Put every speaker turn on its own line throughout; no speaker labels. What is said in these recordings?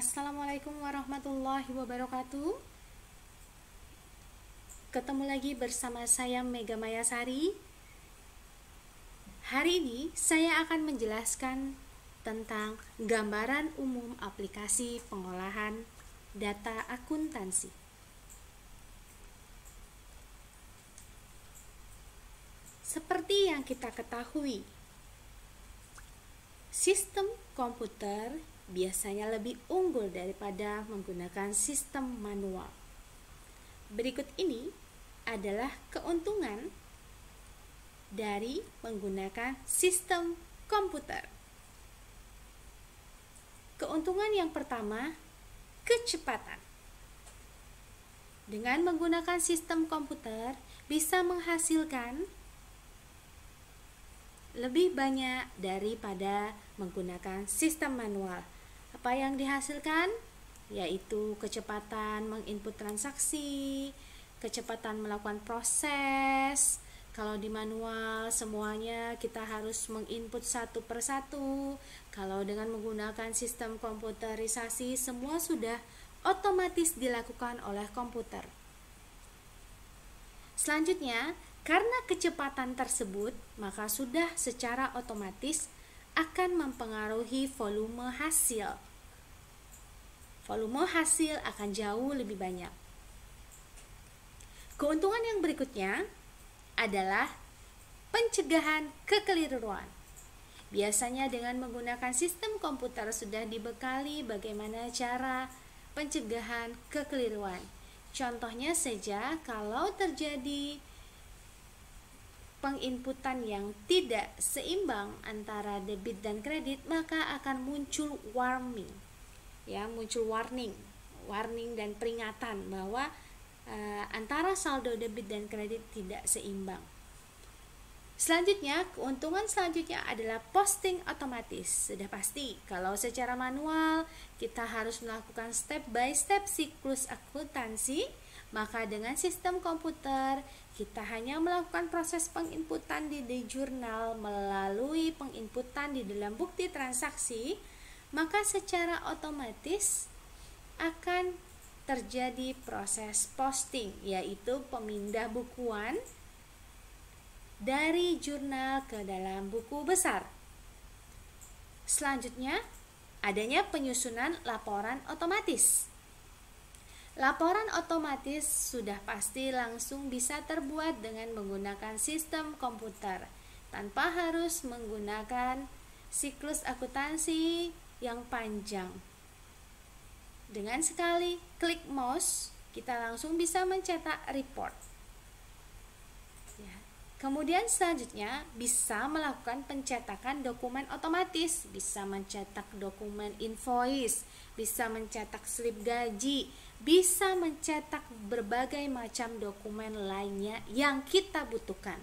Assalamualaikum warahmatullahi wabarakatuh. Ketemu lagi bersama saya Mega Mayasari. Hari ini saya akan menjelaskan tentang gambaran umum aplikasi pengolahan data akuntansi. Seperti yang kita ketahui, sistem komputer biasanya lebih unggul daripada menggunakan sistem manual. Berikut ini adalah keuntungan dari menggunakan sistem komputer. Keuntungan yang pertama, kecepatan. Dengan menggunakan sistem komputer bisa menghasilkan lebih banyak daripada menggunakan sistem manual. Apa yang dihasilkan? Yaitu kecepatan menginput transaksi, kecepatan melakukan proses. Kalau di manual semuanya kita harus menginput satu persatu. Kalau dengan menggunakan sistem komputerisasi semua sudah otomatis dilakukan oleh komputer. Selanjutnya, karena kecepatan tersebut, maka sudah secara otomatis akan mempengaruhi volume hasil. Volume hasil akan jauh lebih banyak. Keuntungan yang berikutnya adalah pencegahan kekeliruan. Biasanya dengan menggunakan sistem komputer sudah dibekali bagaimana cara pencegahan kekeliruan. Contohnya saja kalau terjadi penginputan yang tidak seimbang antara debit dan kredit, maka akan muncul warning. Muncul warning dan peringatan bahwa antara saldo debit dan kredit tidak seimbang. Selanjutnya, keuntungan selanjutnya adalah posting otomatis. Sudah pasti, kalau secara manual kita harus melakukan step by step siklus akuntansi, maka dengan sistem komputer kita hanya melakukan proses penginputan di jurnal melalui penginputan di dalam bukti transaksi, maka secara otomatis akan terjadi proses posting, yaitu pemindah bukuan dari jurnal ke dalam buku besar. Selanjutnya, adanya penyusunan laporan otomatis. Laporan otomatis sudah pasti langsung bisa terbuat dengan menggunakan sistem komputer tanpa harus menggunakan siklus akuntansi yang panjang. Dengan sekali klik mouse, kita langsung bisa mencetak report. Kemudian selanjutnya bisa melakukan pencetakan dokumen otomatis, bisa mencetak dokumen invoice, bisa mencetak slip gaji, bisa mencetak berbagai macam dokumen lainnya yang kita butuhkan.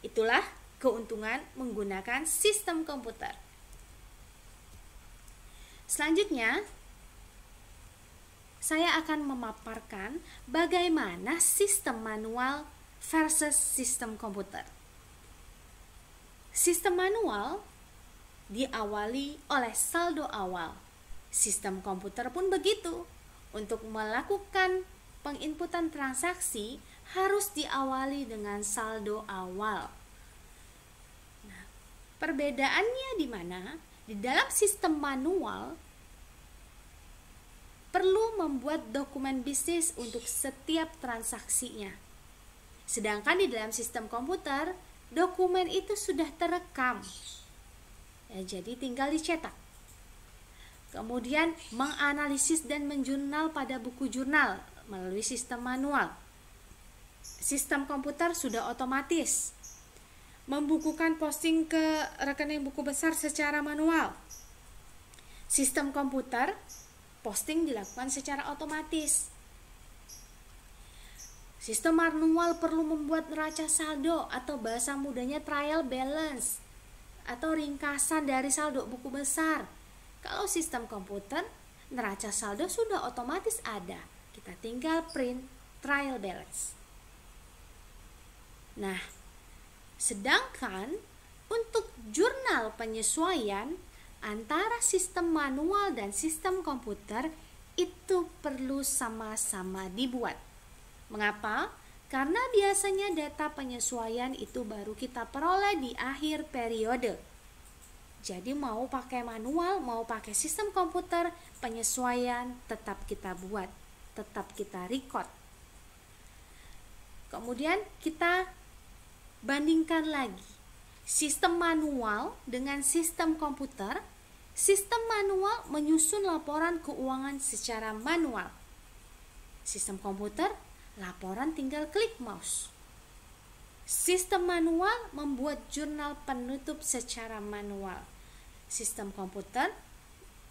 Itulah keuntungan menggunakan sistem komputer. Selanjutnya, saya akan memaparkan bagaimana sistem manual versus sistem komputer. Sistem manual diawali oleh saldo awal. Sistem komputer pun begitu. Untuk melakukan penginputan transaksi harus diawali dengan saldo awal. Nah, perbedaannya di mana? Di dalam sistem manual perlu membuat dokumen bisnis untuk setiap transaksinya. Sedangkan di dalam sistem komputer, dokumen itu sudah terekam. Jadi tinggal dicetak. Kemudian menganalisis dan menjurnal pada buku jurnal melalui sistem manual. Sistem komputer sudah otomatis. Membukukan posting ke rekening buku besar secara manual. Sistem komputer, posting dilakukan secara otomatis. Sistem manual perlu membuat neraca saldo atau bahasa mudanya trial balance atau ringkasan dari saldo buku besar. Kalau sistem komputer, neraca saldo sudah otomatis ada. Kita tinggal print trial balance. Nah, sedangkan untuk jurnal penyesuaian antara sistem manual dan sistem komputer itu perlu sama-sama dibuat. Mengapa? Karena biasanya data penyesuaian itu baru kita peroleh di akhir periode. Jadi mau pakai manual, mau pakai sistem komputer, penyesuaian tetap kita buat, tetap kita record. Kemudian kita bandingkan lagi sistem manual dengan sistem komputer. Sistem manual menyusun laporan keuangan secara manual. Sistem komputer, laporan tinggal klik mouse. Sistem manual membuat jurnal penutup secara manual. Sistem komputer,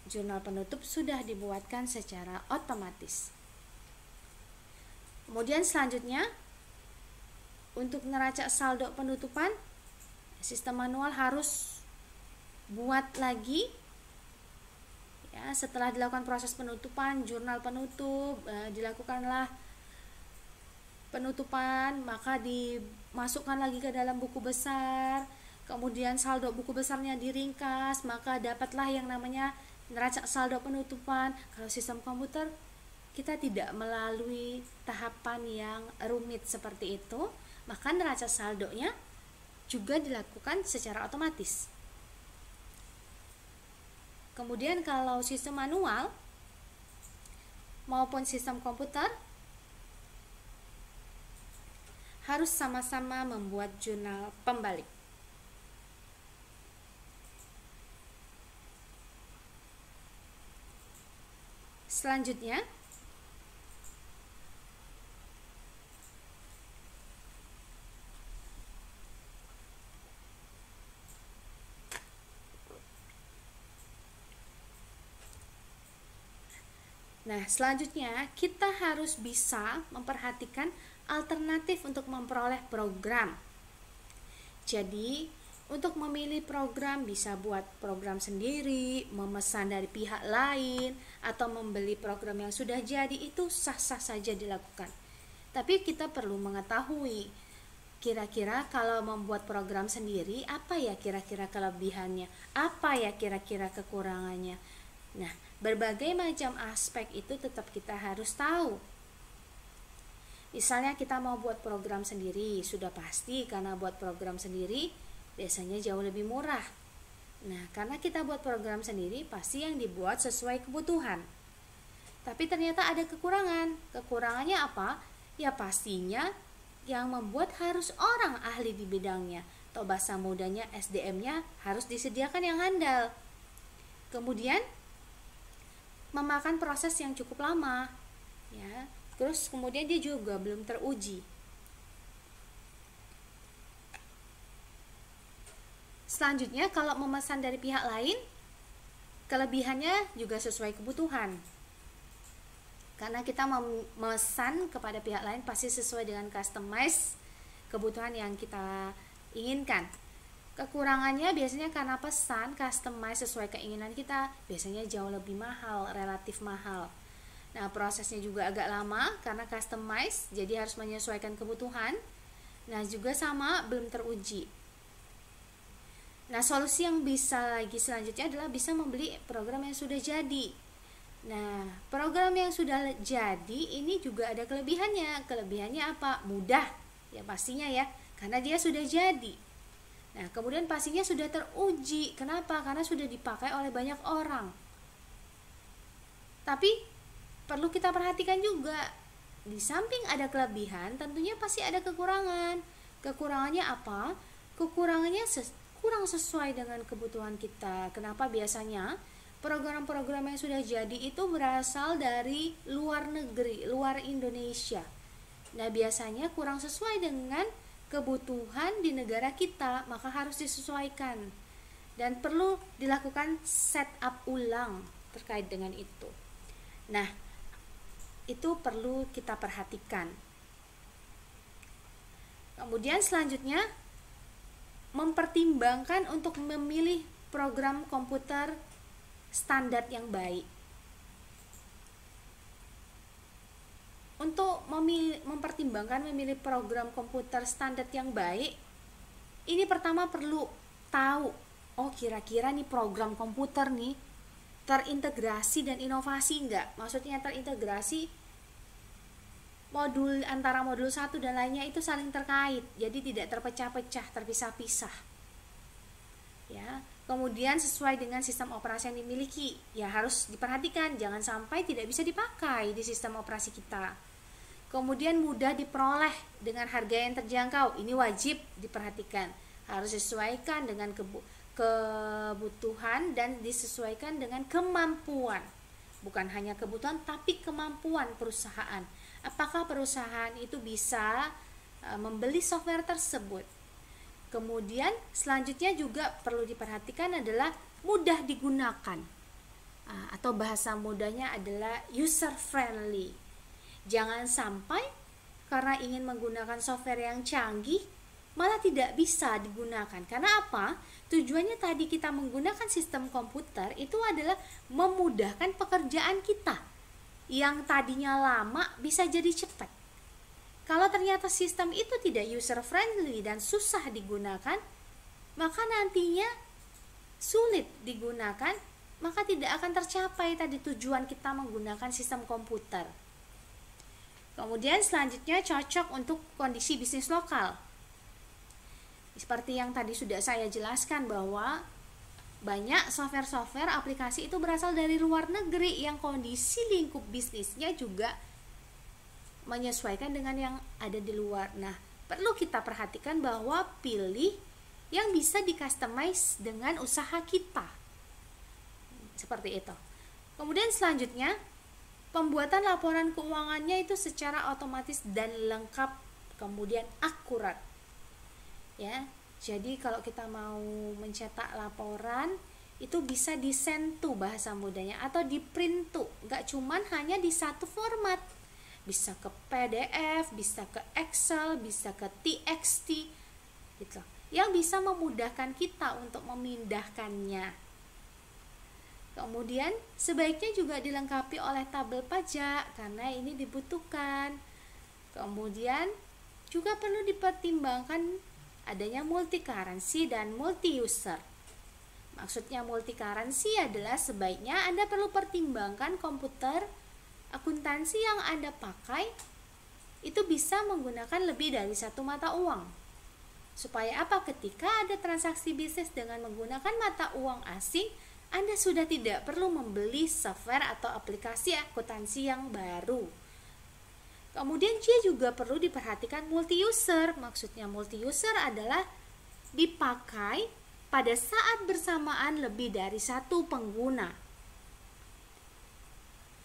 jurnal penutup sudah dibuatkan secara otomatis. Kemudian selanjutnya, untuk neraca saldo penutupan, sistem manual harus buat lagi. Ya, setelah dilakukan proses penutupan, jurnal penutup, dilakukanlah penutupan, maka dimasukkan lagi ke dalam buku besar. Kemudian saldo buku besarnya diringkas, maka dapatlah yang namanya neraca saldo penutupan. Kalau sistem komputer, kita tidak melalui tahapan yang rumit seperti itu, maka neraca saldonya juga dilakukan secara otomatis. Kemudian kalau sistem manual maupun sistem komputer harus sama-sama membuat jurnal pembalik. Selanjutnya, kita harus bisa memperhatikan alternatif untuk memperoleh program. Jadi, untuk memilih program bisa buat program sendiri, memesan dari pihak lain, atau membeli program yang sudah jadi, itu sah-sah saja dilakukan. Tapi kita perlu mengetahui, kira-kira kalau membuat program sendiri, apa ya kira-kira kelebihannya, apa ya kira-kira kekurangannya. Nah, berbagai macam aspek itu tetap kita harus tahu. Misalnya kita mau buat program sendiri, sudah pasti karena buat program sendiri biasanya jauh lebih murah. Nah, karena kita buat program sendiri, pasti yang dibuat sesuai kebutuhan. Tapi ternyata ada kekurangan. Kekurangannya apa? Ya pastinya yang membuat harus orang ahli di bidangnya, atau bahasa mudanya SDM-nya harus disediakan yang handal. Kemudian memakan proses yang cukup lama, ya. Terus kemudian dia juga belum teruji. Selanjutnya, kalau memesan dari pihak lain, kelebihannya juga sesuai kebutuhan. Karena kita memesan kepada pihak lain pasti sesuai dengan customize kebutuhan yang kita inginkan. Kekurangannya biasanya karena pesan customize sesuai keinginan kita, biasanya jauh lebih mahal, relatif mahal. Nah, prosesnya juga agak lama karena customize, jadi harus menyesuaikan kebutuhan. Nah, juga sama, belum teruji. Nah, solusi yang bisa lagi selanjutnya adalah bisa membeli program yang sudah jadi. Nah, program yang sudah jadi ini juga ada kelebihannya. Kelebihannya apa? Mudah, ya pastinya ya, karena dia sudah jadi. Nah, kemudian pastinya sudah teruji. Kenapa? Karena sudah dipakai oleh banyak orang. Tapi perlu kita perhatikan juga, di samping ada kelebihan, tentunya pasti ada kekurangan. Kekurangannya apa? Kekurangannya kurang sesuai dengan kebutuhan kita. Kenapa? Biasanya program-program yang sudah jadi itu berasal dari luar negeri, luar Indonesia. Nah, biasanya kurang sesuai dengan kebutuhan di negara kita, maka harus disesuaikan dan perlu dilakukan setup ulang terkait dengan itu. Nah, itu perlu kita perhatikan. Kemudian selanjutnya, mempertimbangkan untuk memilih program komputer standar yang baik. Untuk mempertimbangkan memilih program komputer standar yang baik, ini pertama perlu tahu oh kira-kira nih program komputer nih terintegrasi dan inovasi enggak? Maksudnya terintegrasi modul antara modul satu dan lainnya itu saling terkait, jadi tidak terpecah-pecah, terpisah-pisah. Ya, kemudian sesuai dengan sistem operasi yang dimiliki, ya harus diperhatikan jangan sampai tidak bisa dipakai di sistem operasi kita. Kemudian mudah diperoleh dengan harga yang terjangkau, ini wajib diperhatikan, harus disesuaikan dengan kebutuhan dan disesuaikan dengan kemampuan, bukan hanya kebutuhan tapi kemampuan perusahaan. Apakah perusahaan itu bisa membeli software tersebut? Kemudian selanjutnya juga perlu diperhatikan adalah mudah digunakan, atau bahasa mudahnya adalah user friendly. Jangan sampai karena ingin menggunakan software yang canggih malah tidak bisa digunakan. Karena apa? Tujuannya tadi kita menggunakan sistem komputer itu adalah memudahkan pekerjaan kita yang tadinya lama bisa jadi cepat. Kalau ternyata sistem itu tidak user friendly dan susah digunakan, maka nantinya sulit digunakan, maka tidak akan tercapai tadi tujuan kita menggunakan sistem komputer. Kemudian selanjutnya cocok untuk kondisi bisnis lokal. Seperti yang tadi sudah saya jelaskan bahwa banyak software-software aplikasi itu berasal dari luar negeri yang kondisi lingkup bisnisnya juga menyesuaikan dengan yang ada di luar. Nah, perlu kita perhatikan bahwa pilih yang bisa di-customize dengan usaha kita. Seperti itu. Kemudian selanjutnya, pembuatan laporan keuangannya itu secara otomatis dan lengkap, kemudian akurat. Ya, jadi kalau kita mau mencetak laporan itu bisa disentuh bahasa mudahnya atau di print tuh, nggak cuman hanya di satu format, bisa ke PDF, bisa ke Excel, bisa ke TXT, gitu, yang bisa memudahkan kita untuk memindahkannya. Kemudian sebaiknya juga dilengkapi oleh tabel pajak karena ini dibutuhkan. Kemudian juga perlu dipertimbangkan adanya multi currency dan multi user. Maksudnya multi currency adalah sebaiknya Anda perlu pertimbangkan komputer akuntansi yang Anda pakai itu bisa menggunakan lebih dari satu mata uang. Supaya apa? Ketika ada transaksi bisnis dengan menggunakan mata uang asing, Anda sudah tidak perlu membeli software atau aplikasi akuntansi yang baru. Kemudian dia juga perlu diperhatikan multi user. Maksudnya multi user adalah dipakai pada saat bersamaan lebih dari satu pengguna.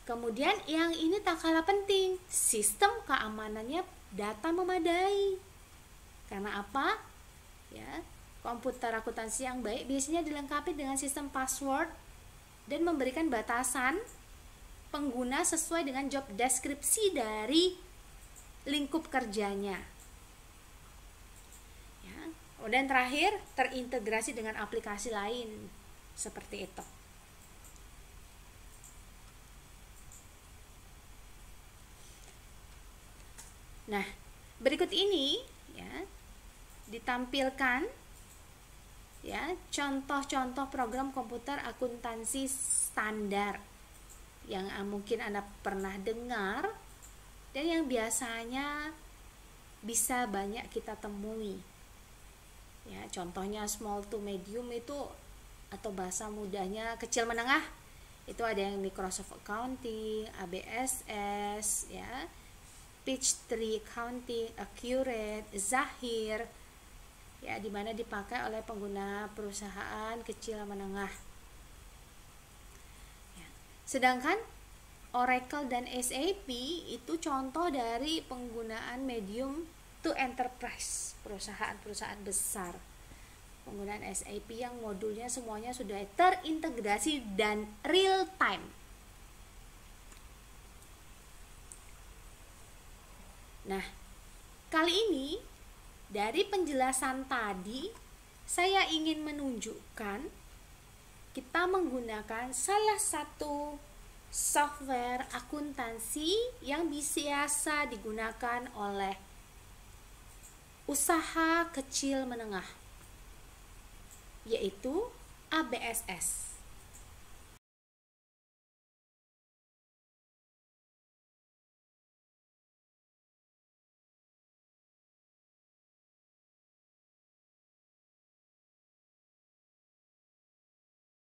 Kemudian yang ini tak kalah penting, sistem keamanannya data memadai. Karena apa? Ya, komputer akuntansi yang baik biasanya dilengkapi dengan sistem password dan memberikan batasan pengguna sesuai dengan job deskripsi dari lingkup kerjanya. Ya, kemudian terakhir terintegrasi dengan aplikasi lain seperti itu. Nah, berikut ini ya ditampilkan ya contoh-contoh program komputer akuntansi standar yang mungkin Anda pernah dengar dan yang biasanya bisa banyak kita temui. Ya, contohnya small to medium itu atau bahasa mudahnya kecil menengah. Itu ada yang Microsoft Accounting, ABSS ya. Peachtree Accounting, Accurate, Zahir, ya, dimana dipakai oleh pengguna perusahaan kecil menengah. Ya. Sedangkan Oracle dan SAP itu contoh dari penggunaan medium to enterprise, perusahaan-perusahaan besar. Penggunaan SAP yang modulnya semuanya sudah terintegrasi dan real time. Nah, kali ini dari penjelasan tadi saya ingin menunjukkan kita menggunakan salah satu software akuntansi yang biasa digunakan oleh usaha kecil menengah, yaitu ABSS.